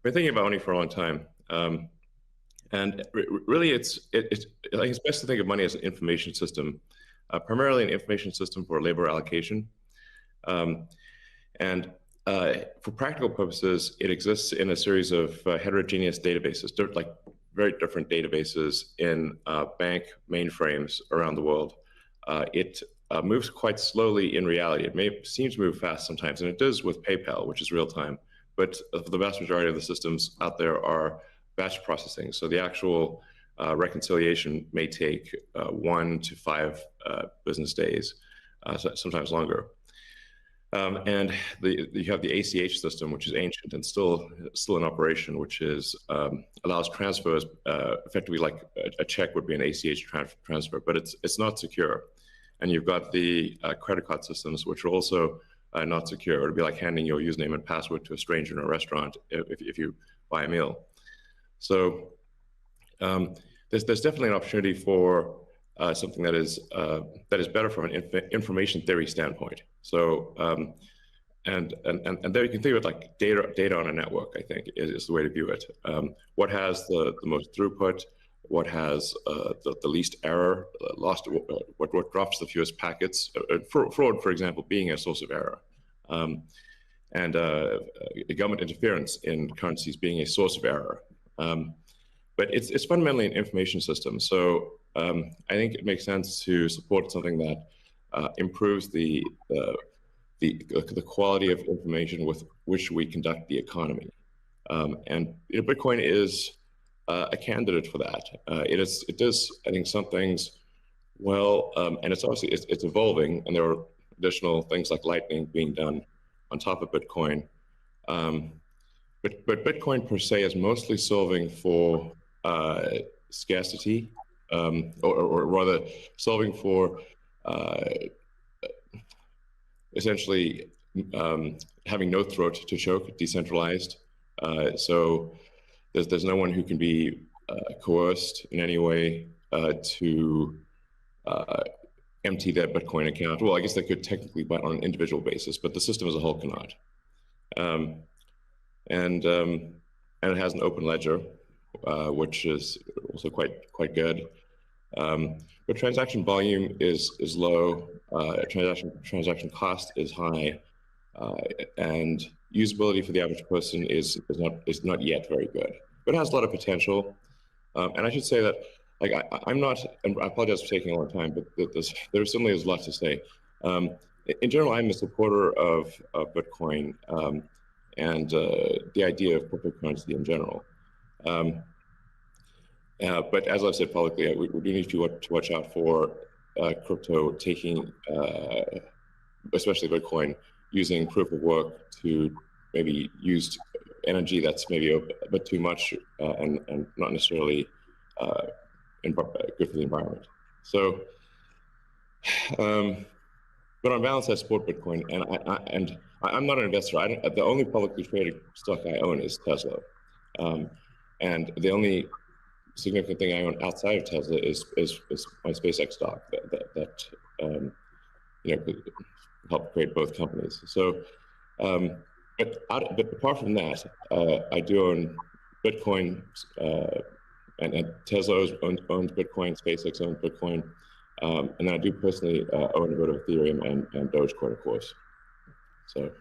been thinking about money for a long time. And really, I think it's best to think of money as an information system, primarily an information system for labor allocation. Um, and for practical purposes, it exists in a series of heterogeneous databases, like very different databases in bank mainframes around the world. It moves quite slowly in reality. It may seem to move fast sometimes, and it does with PayPal, which is real time. But the vast majority of the systems out there are batch processing. So the actual reconciliation may take 1 to 5 business days, sometimes longer. And you have the ACH system, which is ancient and still in operation, which is allows transfers effectively like a check would be an ACH transfer, but it's not secure. And you've got the credit card systems, which are also not secure. It would be like handing your username and password to a stranger in a restaurant if you buy a meal. So there's definitely an opportunity for something that is better from an information theory standpoint. So and there you can think of it like data on a network. I think is the way to view it. What has the most throughput? What has the least error? What drops the fewest packets? Fraud, for example, being a source of error. And government interference in currencies being a source of error. But it's fundamentally an information system. So I think it makes sense to support something that improves the quality of information with which we conduct the economy. And Bitcoin is a candidate for that. It does, I think, some things well, and it's obviously it's evolving, and there are additional things like Lightning being done on top of Bitcoin. But Bitcoin per se is mostly solving for scarcity, or rather solving for essentially having no throat to choke, decentralized. So there's no one who can be coerced in any way to empty their Bitcoin account. Well, I guess they could technically, but on an individual basis, but the system as a whole cannot. And it has an open ledger, which is also quite good. But transaction volume is low. Transaction cost is high, and usability for the average person is not yet very good. But it has a lot of potential. And I should say that, like, I'm not, and I apologize for taking a long time, but there certainly is a lot to say. In general, I'm a supporter of Bitcoin and the idea of cryptocurrency in general. But as I've said publicly, we do need to watch out for crypto taking, especially Bitcoin, using proof of work to maybe use energy that's maybe a bit too much and not necessarily good for the environment. So, but on balance, I support Bitcoin, and I'm not an investor. The only publicly traded stock I own is Tesla, and the only significant thing I own outside of Tesla is my SpaceX stock that helped create both companies. So, but apart from that, I do own Bitcoin, and Tesla owns Bitcoin, SpaceX owns Bitcoin, and I do personally own a bit of Ethereum and Dogecoin, of course. So.